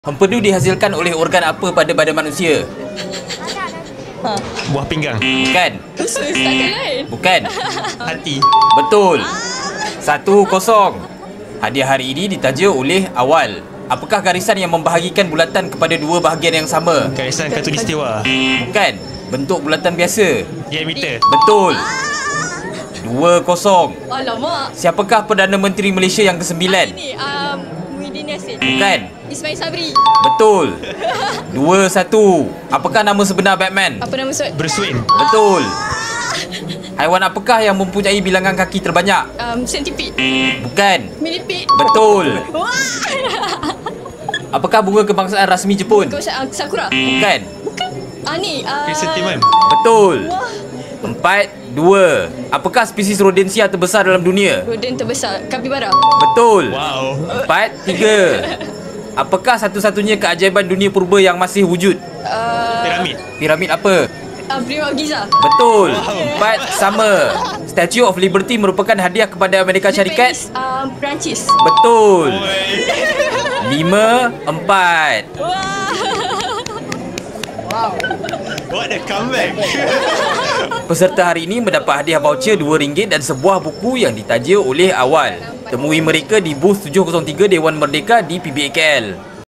Empedu dihasilkan oleh organ apa pada badan manusia? Buah pinggang. Bukan. Usus takkan lain. Bukan. Hati. Betul. 1-0. Hadiah hari ini ditaja oleh awal. Apakah garisan yang membahagikan bulatan kepada dua bahagian yang sama? Garisan khatulistiwa. Bukan. Bentuk bulatan biasa. Diameter. Betul. 2-0. Alamak. Siapakah Perdana Menteri Malaysia yang ke-9? Ini Muhyiddin Yassin. Bukan. Ismail Sabri. Betul. 2-1. Apakah nama sebenar Batman? Apa nama suat? Bruce Wayne. Betul. Haiwan apakah yang mempunyai bilangan kaki terbanyak? Centipede. Bukan. Millipede. Betul. Wah. Apakah bunga kebangsaan rasmi Jepun? Sakura. Bukan. Bukan. Ni Chrysanthemum. Betul. Wah. 4-2. Apakah spesies rodensia terbesar dalam dunia? Rodent terbesar. Kapibara. Betul. Wow. 4-3. Apakah satu-satunya keajaiban dunia purba yang masih wujud? Piramid. Piramid apa? Piramid Giza. Betul. 4 sama. Statue of Liberty merupakan hadiah kepada Amerika Syarikat? Perancis. Betul. 5-4. Wow. What a comeback. Peserta hari ini mendapat hadiah voucher RM2 dan sebuah buku yang ditaja oleh awal. Temui mereka di booth 703 Dewan Merdeka di PBA KL.